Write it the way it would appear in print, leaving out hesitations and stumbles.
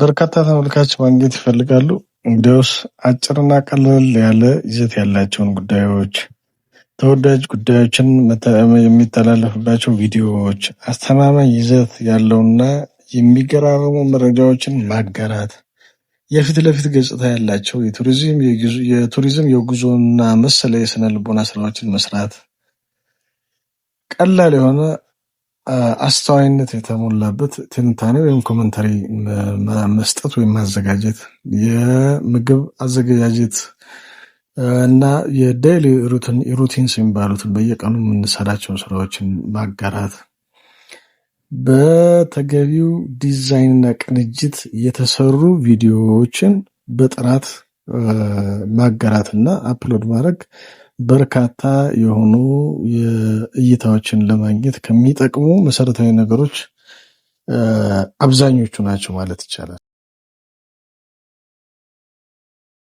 በርካታ ተመልካች ማግኘት ይፈልጋሉ። እንግዲያውስ አጭርና ቀለል ያለ ይዘት ያላቸውን ጉዳዮች፣ ተወዳጅ ጉዳዮችን የሚተላለፍባቸው ቪዲዮዎች፣ አስተማማኝ ይዘት ያለውና የሚገራርሙ መረጃዎችን ማጋራት፣ የፊት ለፊት ገጽታ ያላቸው የቱሪዝም የጉዞና መሰለ የስነ ልቦና ስራዎችን መስራት፣ ቀላል የሆነ አስተዋይነት የተሞላበት ትንታኔ ወይም ኮመንታሪ መስጠት ወይም ማዘጋጀት፣ የምግብ አዘገጃጀት እና የዴይሊ ሩቲንስ የሚባሉትን በየቀኑ የምንሰራቸውን ስራዎችን ማጋራት፣ በተገቢው ዲዛይንና ቅንጅት የተሰሩ ቪዲዮዎችን በጥራት ማጋራትና አፕሎድ ማድረግ በርካታ የሆኑ እይታዎችን ለማግኘት ከሚጠቅሙ መሰረታዊ ነገሮች አብዛኞቹ ናቸው ማለት ይቻላል።